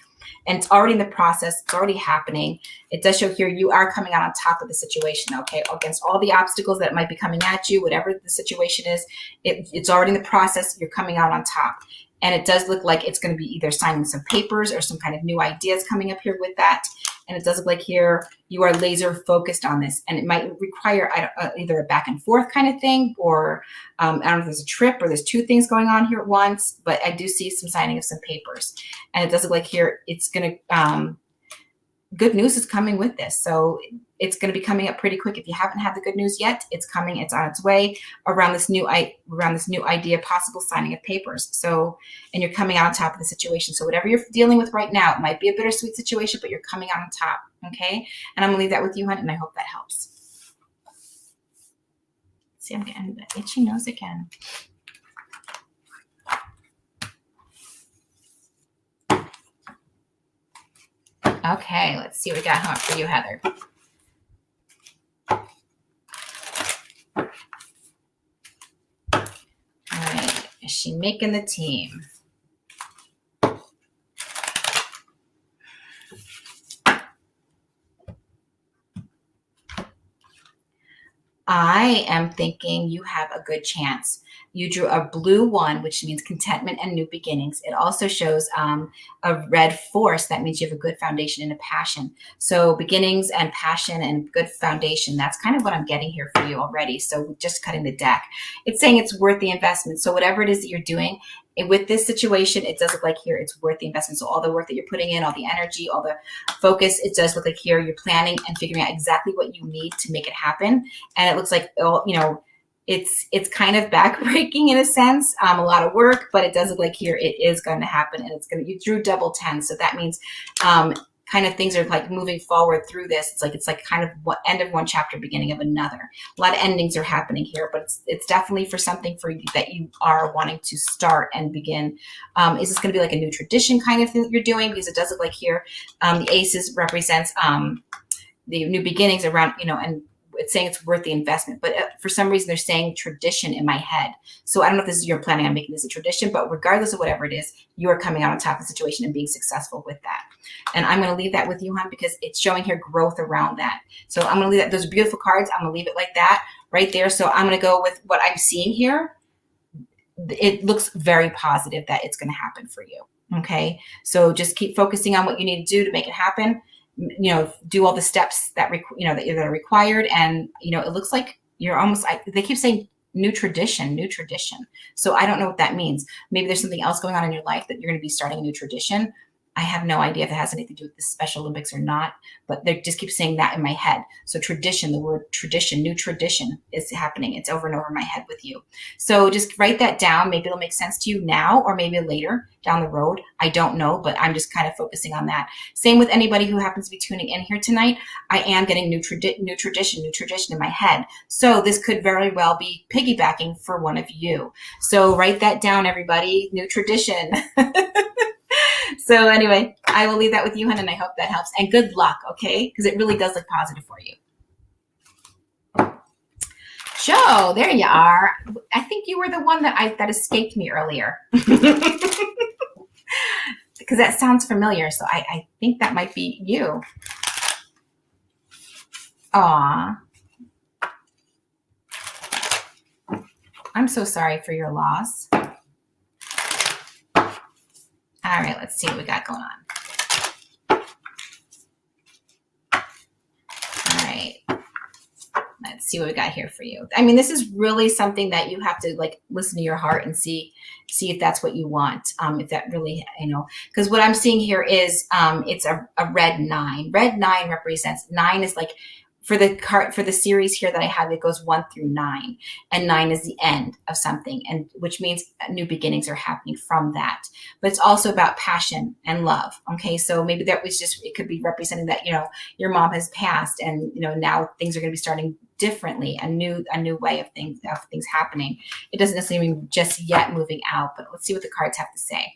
And it's already in the process. It's already happening. It does show here you are coming out on top of the situation, okay? Against all the obstacles that might be coming at you, whatever the situation is, it's already in the process. You're coming out on top. And it does look like it's going to be either signing some papers or some kind of new ideas coming up here with that. And it does look like here you are laser focused on this. And it might require either a back and forth kind of thing, or I don't know if there's a trip or there's two things going on here at once, but I do see some signing of some papers. And it does look like here it's going to, good news is coming with this. So it's going to be coming up pretty quick. If you haven't had the good news yet, it's coming. It's on its way around this new idea, possible signing of papers. So, and you're coming out on top of the situation. So whatever you're dealing with right now, it might be a bittersweet situation, but you're coming out on top. Okay. And I'm gonna leave that with you, hon, and I hope that helps. See, I'm getting the itchy nose again. Okay, let's see what we got for you, Heather. All right, is she making the team? I am thinking you have a good chance. You drew a blue 1, which means contentment and new beginnings. It also shows a red force. That means you have a good foundation and a passion. So beginnings and passion and good foundation, that's kind of what I'm getting here for you already. So just cutting the deck. It's saying it's worth the investment. So whatever it is that you're doing, with this situation, it does look like here it's worth the investment. So all the work that you're putting in, all the energy, all the focus, it does look like here you're planning and figuring out exactly what you need to make it happen. And it looks like, it's kind of backbreaking in a sense, a lot of work, but it does look like here it is going to happen, and you drew double 10. So that means kind of things are like moving forward through this. It's like kind of end of one chapter, beginning of another. A lot of endings are happening here, but it's definitely for something for you that you are wanting to start and begin. Is this going to be like a new tradition kind of thing that you're doing? Because it does look like here the aces represents the new beginnings around, and it's saying it's worth the investment, but for some reason they're saying tradition in my head. So I don't know if this is you're planning on making this a tradition, but regardless of whatever it is, you are coming out on top of the situation and being successful with that. And I'm going to leave that with you, hon, because it's showing here growth around that. So I'm going to leave that. Those are beautiful cards. I'm going to leave it like that right there. So I'm going to go with what I'm seeing here. It looks very positive that it's going to happen for you. Okay. So just keep focusing on what you need to do to make it happen. Do all the steps that are required. And, it looks like you're almost, they keep saying new tradition. So I don't know what that means. Maybe there's something else going on in your life that you're going to be starting a new tradition. I have no idea if it has anything to do with the Special Olympics or not, but they just keep saying that in my head. So tradition, the word tradition, new tradition is happening. It's over and over in my head with you. So just write that down. Maybe it'll make sense to you now or maybe later down the road. I don't know, but I'm just kind of focusing on that. Same with anybody who happens to be tuning in here tonight. I am getting new tradition in my head. So this could very well be piggybacking for one of you. So write that down, everybody. New tradition. So anyway, I will leave that with you, hon, and I hope that helps. And good luck, okay? Because it really does look positive for you. Joe, there you are. I think you were the one that escaped me earlier. Because that sounds familiar, so I think that might be you. Aw. I'm so sorry for your loss. All right, let's see what we got going on. All right. Let's see what we got here for you. I mean, this is really something that you have to like listen to your heart and see if that's what you want. If that really, because what I'm seeing here is it's a red 9. Red 9 represents 9 is like for the series here that I have, it goes 1 through 9, and 9 is the end of something, and which means new beginnings are happening from that. But it's also about passion and love. Okay, so maybe that was it could be representing that your mom has passed, and now things are going to be starting differently, a new way of things happening. It doesn't necessarily mean just yet moving out, but let's see what the cards have to say.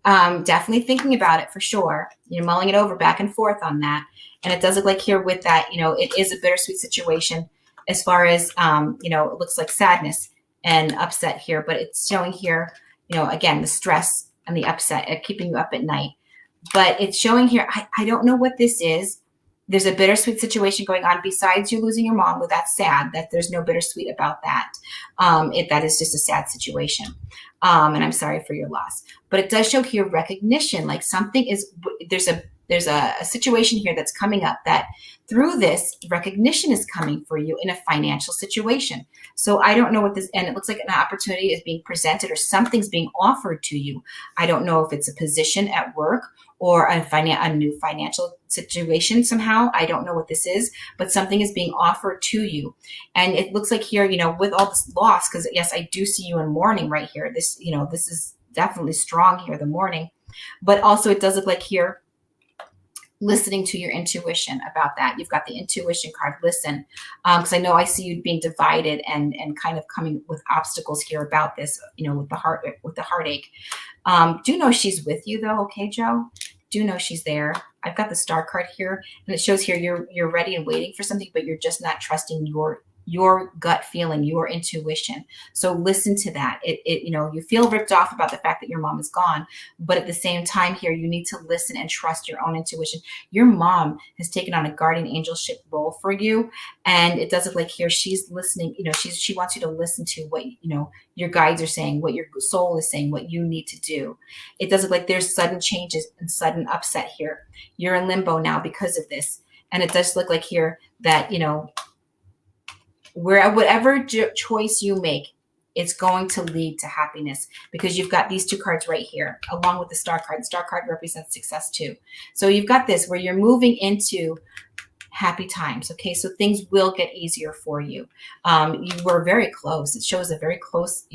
Definitely thinking about it for sure. You're mulling it over back and forth on that. And it does look like here with that, it is a bittersweet situation as far as, it looks like sadness and upset here, but it's showing here, again, the stress and the upset at keeping you up at night. But it's showing here, I don't know what this is. There's a bittersweet situation going on besides you losing your mom. Well, that's sad that there's no bittersweet about that. That is just a sad situation. And I'm sorry for your loss. But it does show here recognition, like something is, there's a situation here that's coming up that through this recognition is coming for you in a financial situation. So I don't know what this, and it looks like an opportunity is being presented or something's being offered to you. I don't know if it's a position at work or a new financial situation somehow. I don't know what this is, but something is being offered to you. And it looks like here, with all this loss, because yes, I do see you in mourning right here. This, this is definitely strong here, the mourning. But also it does look like here, listening to your intuition about that. You've got the intuition card, listen, because I know I see you being divided and kind of coming with obstacles here about this, with the heartache. Do know she's with you though, okay, Joe? Do know she's there. I've got the star card here, and it shows here you're ready and waiting for something, but you're just not trusting your gut feeling, your intuition. So listen to that. You feel ripped off about the fact that your mom is gone, but at the same time here, you need to listen and trust your own intuition. Your mom has taken on a guardian angelship role for you. And it does look like here she's listening, she wants you to listen to what, your guides are saying, what your soul is saying, what you need to do. It does look like there's sudden changes and sudden upset here. You're in limbo now because of this. And it does look like here that, whatever choice you make, it's going to lead to happiness because you've got these two cards right here, along with the star card. The star card represents success too. So you've got this where you're moving into happy times. Okay, so things will get easier for you. You were very close. It shows a very close,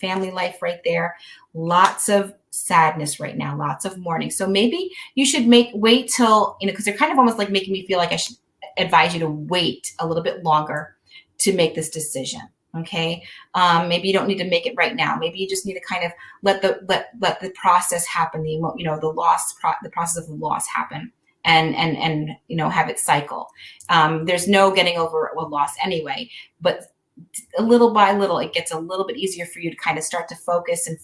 family life right there. Lots of sadness right now, lots of mourning. So maybe you should wait till, because they're kind of almost like making me feel like I should advise you to wait a little bit longer to make this decision. Okay. Maybe you don't need to make it right now. Maybe you just need to kind of let the process happen. The process of the loss happen and have it cycle. There's no getting over a loss anyway, but a little by little, it gets a little bit easier for you to kind of start to focus and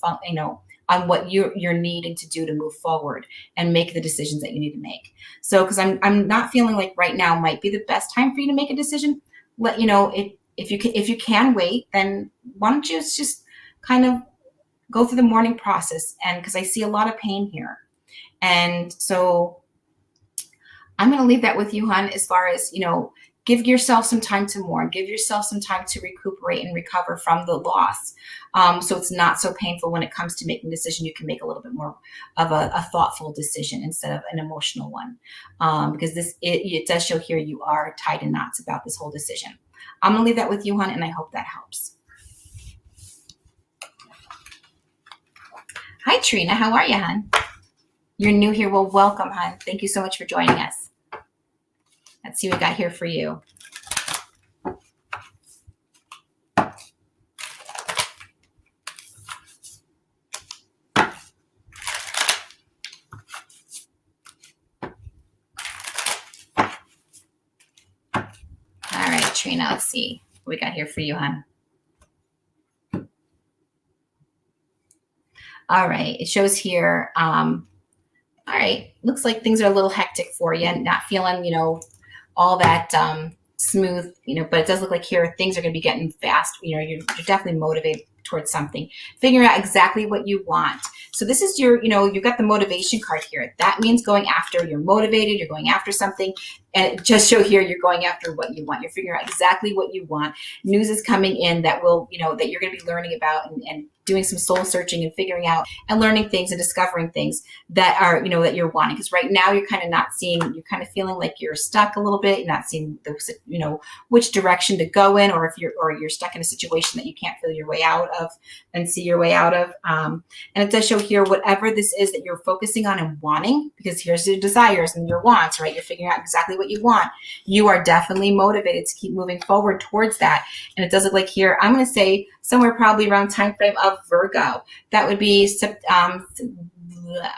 on what you're needing to do to move forward and make the decisions that you need to make. So, because I'm not feeling like right now might be the best time for you to make a decision. If you can wait, then why don't you just kind of go through the mourning process? And because I see a lot of pain here, and so I'm going to leave that with you, hon. As far as give yourself some time to mourn, give yourself some time to recuperate and recover from the loss. So it's not so painful when it comes to making a decision. You can make a little bit more of a thoughtful decision instead of an emotional one. Because it does show here you are tied in knots about this whole decision. I'm going to leave that with you, hon, and I hope that helps. Hi, Trina. How are you, hon? You're new here. Well, welcome, hon. Thank you so much for joining us. Let's see what we got here for you. All right, Trina, let's see what we got here for you, hon. All right, it shows here, all right, looks like things are a little hectic for you and not feeling, all that smooth, but it does look like here things are going to be getting fast. You're definitely motivated towards something, figuring out exactly what you want. So this is your, you've got the motivation card here. That means going after, you're motivated, you're going after something. And it just show here you're going after what you want. You're figuring out exactly what you want. News is coming in that will, that you're going to be learning about and doing some soul searching and figuring out and learning things and discovering things that are, that you're wanting. Because right now you're kind of not seeing, you're kind of feeling like you're stuck a little bit. You're not seeing the, which direction to go in, or if you're stuck in a situation that you can't feel your way out of and see your way out of. And it does show here whatever this is that you're focusing on and wanting, because here's your desires and your wants, right? You're figuring out exactly what you want. You are definitely motivated to keep moving forward towards that. And it does look like here, I'm going to say somewhere probably around time frame of Virgo. That would be,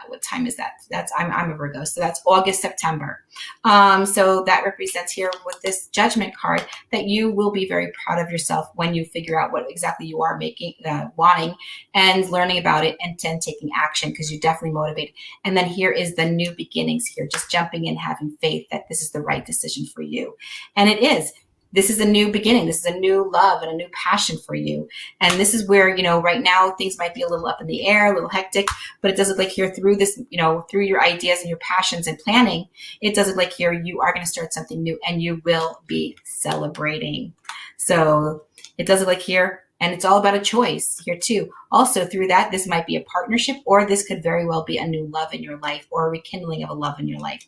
what time is that? I'm a Virgo. So that's August, September. So that represents here with this Judgment card that you will be very proud of yourself when you figure out what exactly you are wanting and learning about it and then taking action, because you're definitely motivated. And then here is the new beginnings here, just jumping in, having faith that this is the right decision for you. And it is. This is a new beginning. This is a new love and a new passion for you. And this is where, right now things might be a little up in the air, a little hectic, but it does look like here through this, through your ideas and your passions and planning, it does look like here you are going to start something new and you will be celebrating. So it does look like here, and it's all about a choice here too. Also through that, this might be a partnership, or this could very well be a new love in your life or a rekindling of a love in your life.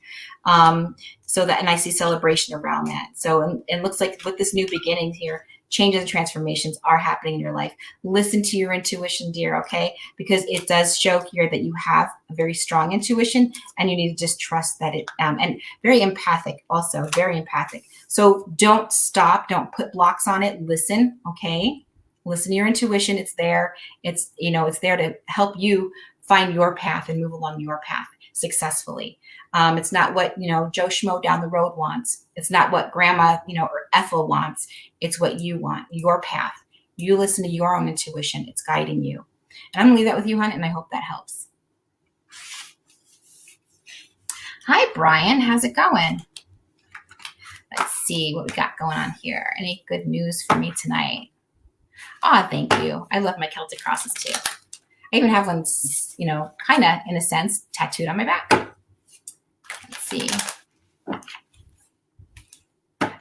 So that, and I see celebration around that. So it looks like with this new beginning here, changes and transformations are happening in your life. Listen to your intuition, dear, okay? Because it does show here that you have a very strong intuition and you need to just trust that it, and very empathic also, very empathic. So don't stop, don't put blocks on it, listen, okay? Listen to your intuition, it's there. It's, it's there to help you find your path and move along your path successfully. It's not what, Joe Schmo down the road wants. It's not what grandma, or Ethel wants. It's what you want, your path. You listen to your own intuition. It's guiding you. And I'm going to leave that with you, hon, and I hope that helps. Hi, Brian. How's it going? Let's see what we got going on here. Any good news for me tonight? Oh, thank you. I love my Celtic crosses too. I even have one, kind of, in a sense, tattooed on my back. Let's see.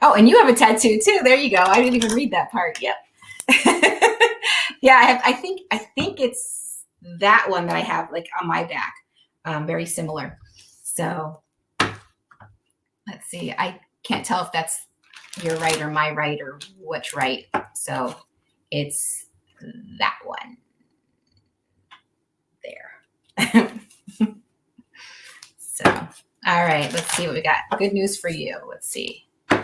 Oh, and you have a tattoo too. There you go. I didn't even read that part. Yep. Yeah, I think it's that one that I have like on my back. Very similar. So let's see. I can't tell if that's your right or my right or which right. So it's that one. There. So, all right, let's see what we got. Good news for you. Let's see. All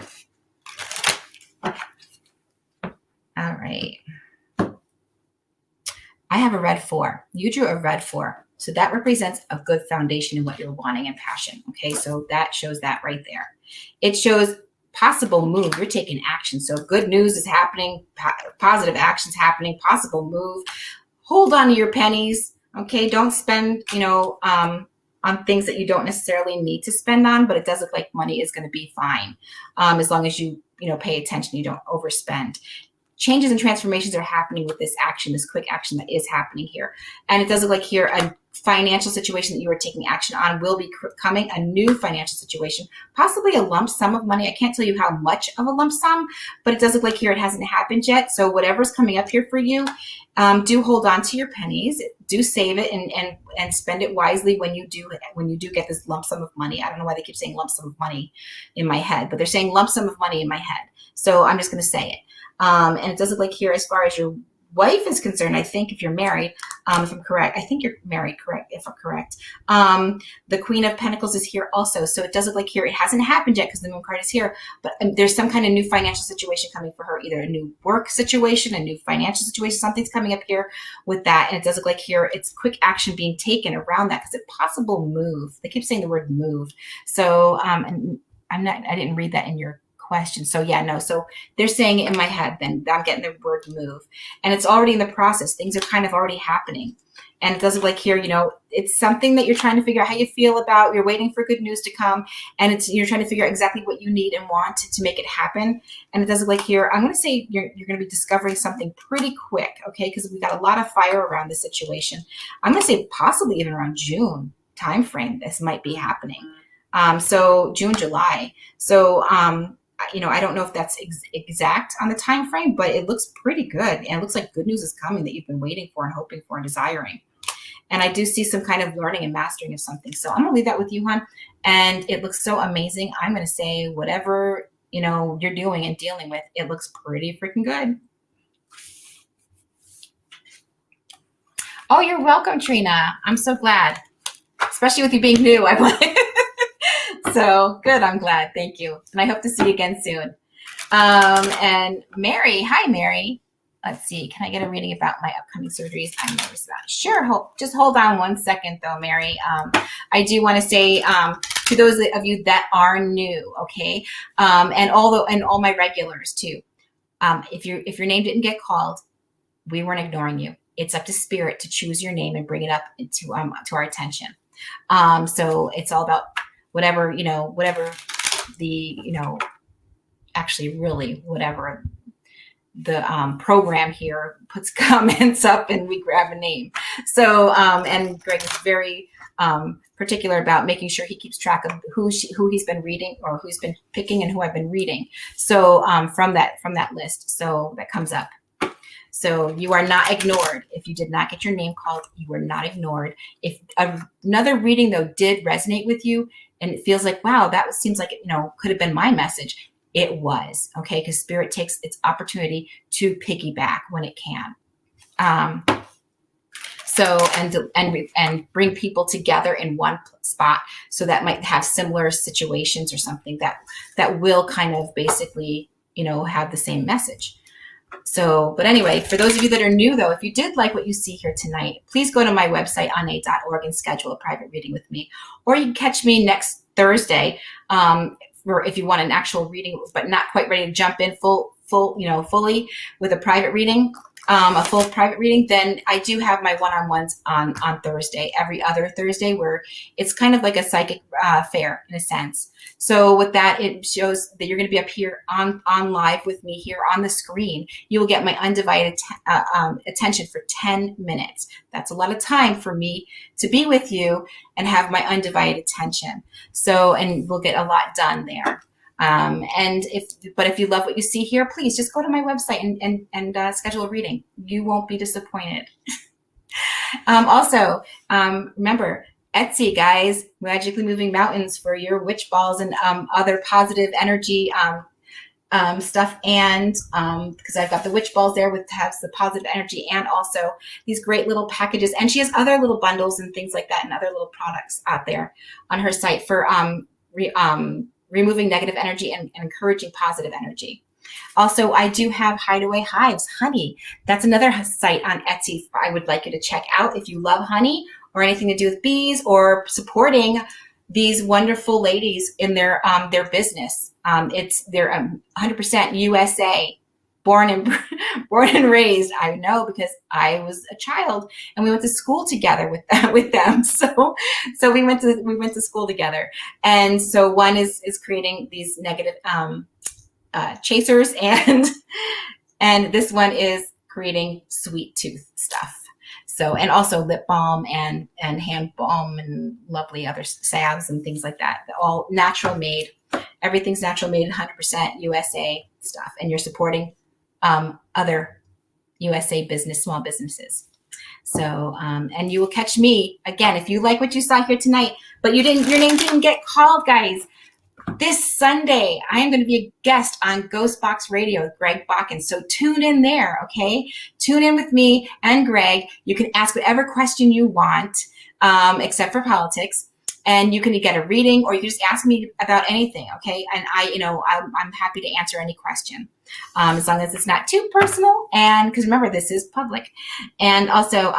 right. I have a red 4. You drew a red 4. So that represents a good foundation in what you're wanting and passion. Okay, so that shows that right there. It shows possible move. You're taking action. So good news is happening. Positive actions happening. Possible move. Hold on to your pennies. Okay, don't spend, on things that you don't necessarily need to spend on, but it does look like money is going to be fine as long as you, pay attention, you don't overspend. Changes and transformations are happening with this action, this quick action that is happening here. And it does look like here a financial situation that you are taking action on will be coming, a new financial situation, possibly a lump sum of money. I can't tell you how much of a lump sum, but it does look like here it hasn't happened yet. So whatever's coming up here for you, do hold on to your pennies, do save it, and spend it wisely when you do get this lump sum of money. I don't know why they keep saying lump sum of money in my head, but they're saying lump sum of money in my head. So I'm just going to say it. And it does look like here, as far as your wife is concerned, I think if you're married, if I'm correct, I think you're married, correct, if I'm correct. The Queen of Pentacles is here also. So it does look like here, it hasn't happened yet because the Moon card is here, but there's some kind of new financial situation coming for her, either a new work situation, a new financial situation, something's coming up here with that. And it does look like here, it's quick action being taken around that because it's a possible move. They keep saying the word move. So, and I didn't read that in your question. So yeah, no. So they're saying it in my head, then I'm getting the word move, and it's already in the process. Things are kind of already happening. And it does look like here, it's something that you're trying to figure out how you feel about. You're waiting for good news to come, and you're trying to figure out exactly what you need and want to make it happen. And it does look like here, I'm going to say you're going to be discovering something pretty quick, okay? Because we've got a lot of fire around this situation. I'm going to say possibly even around June timeframe, this might be happening. So June, July. So, I don't know if that's exact on the time frame, but it looks pretty good. And it looks like good news is coming that you've been waiting for and hoping for and desiring. And I do see some kind of learning and mastering of something. So I'm going to leave that with you, hon. And it looks so amazing. I'm going to say whatever, you're doing and dealing with, it looks pretty freaking good. Oh, you're welcome, Trina. I'm so glad. Especially with you being new. So good. I'm glad. Thank you. And I hope to see you again soon. And Mary, hi, Mary. Let's see. Can I get a reading about my upcoming surgeries I'm nervous about? Sure. Just hold on 1 second though, Mary. I do want to say, to those of you that are new, okay. And all my regulars too. If your name didn't get called, we weren't ignoring you. It's up to spirit to choose your name and bring it up to our attention. So it's all about whatever the, actually really whatever the program here puts comments up and we grab a name. So, and Greg is very particular about making sure he keeps track of who he's been reading or who's been picking and who I've been reading. So from that list, so that comes up. So you are not ignored. If you did not get your name called, you were not ignored. If another reading though did resonate with you and it feels like, wow, that seems like it, could have been my message. It was, okay? Because spirit takes its opportunity to piggyback when it can. So, and bring people together in one spot. So that might have similar situations or something that will kind of basically, have the same message. So, but anyway, for those of you that are new though, if you did like what you see here tonight, please go to my website, onae.org, and schedule a private reading with me. Or you can catch me next Thursday, or if you want an actual reading, but not quite ready to jump in fully with a private reading, a full private reading, then I do have my one-on-ones on Thursday, every other Thursday, where it's kind of like a psychic fair in a sense. So with that, it shows that you're going to be up here on live with me here on the screen. You will get my undivided attention for 10 minutes. That's a lot of time for me to be with you and have my undivided attention. So, and we'll get a lot done there. If you love what you see here, please just go to my website and schedule a reading. You won't be disappointed. Also, remember, Etsy, guys, magically moving mountains for your witch balls and other positive energy stuff. And because I've got the witch balls there with has the positive energy and also these great little packages. And she has other little bundles and things like that and other little products out there on her site for removing negative energy and encouraging positive energy. Also, I do have Hideaway Hives, honey. That's another site on Etsy I would like you to check out if you love honey or anything to do with bees or supporting these wonderful ladies in their business. They're 100% USA, born and raised. I know because I was a child and we went to school together with them. So we went to school together. And so one is creating these negative chasers and this one is creating sweet tooth stuff. So, and also lip balm and hand balm and lovely other salves and things like that. All natural made. Everything's natural made, 100% USA stuff. And you're supporting other USA small businesses. So, and you will catch me again if you like what you saw here tonight, but your name didn't get called, guys. This Sunday, I am going to be a guest on Ghost Box Radio with Greg Bakken. So tune in there, okay? Tune in with me and Greg. You can ask whatever question you want, except for politics. And you can get a reading, or you can just ask me about anything, okay? And I'm happy to answer any question, as long as it's not too personal. And because remember, this is public. And also,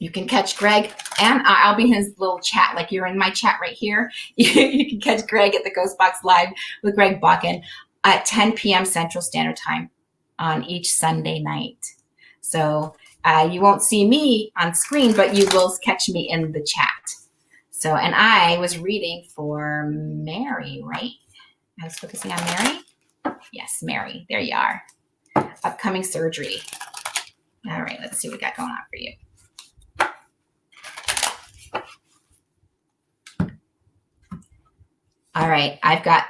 you can catch Greg, and I'll be in his little chat, like you're in my chat right here. You can catch Greg at the Ghost Box Live with Greg Bakken at 10 p.m. Central Standard Time on each Sunday night. So you won't see me on screen, but you will catch me in the chat. So, and I was reading for Mary, right? I was focusing on Mary. Yes, Mary. There you are. Upcoming surgery. All right, let's see what we got going on for you. All right, I've got,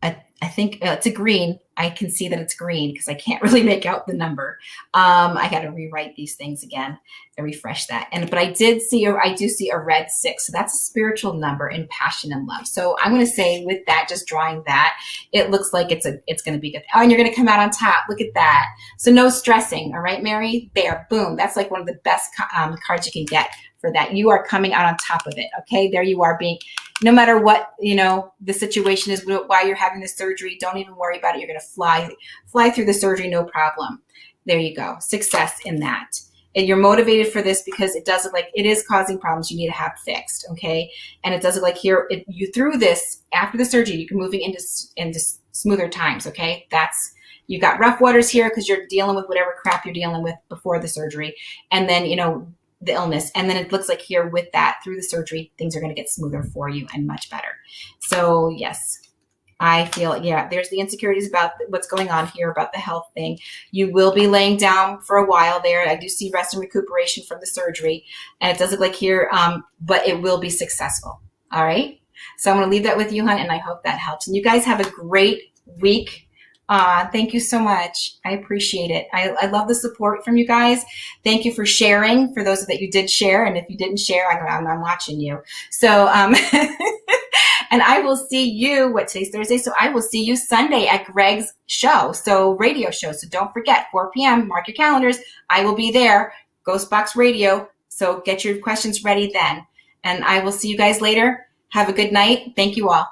I think it's a green. I can see that it's green because I can't really make out the number. I got to rewrite these things again and refresh that. But I do see a red 6. So that's a spiritual number in passion and love. So I'm going to say with that, just drawing that, it looks like it's going to be good. Oh, and you're going to come out on top. Look at that. So no stressing. All right, Mary, there, boom. That's like one of the best cards you can get for that. You are coming out on top of it. Okay, there you are being, no matter what, the situation is, why you're having the surgery, don't even worry about it. You're going to fly through the surgery, no problem. There you go. Success in that. And you're motivated for this because it does look like it is causing problems you need to have fixed. Okay. And it does look like here, you through this after the surgery, you can moving into smoother times. Okay. You got rough waters here because you're dealing with whatever crap you're dealing with before the surgery. And then, the illness. And then it looks like here with that through the surgery, things are going to get smoother for you and much better. So yes, I feel, there's the insecurities about what's going on here about the health thing. You will be laying down for a while there. I do see rest and recuperation from the surgery, and it does look like here, but it will be successful. All right. So I'm going to leave that with you, hon, and I hope that helps. And you guys have a great week. Thank you so much. I appreciate it. I love the support from you guys. Thank you for sharing, for those that you did share. And if you didn't share, I'm watching you. So, and I will see you, today's Thursday. So I will see you Sunday at Greg's show. So radio show. So don't forget 4 p.m. Mark your calendars. I will be there. Ghost Box Radio. So get your questions ready then. And I will see you guys later. Have a good night. Thank you all.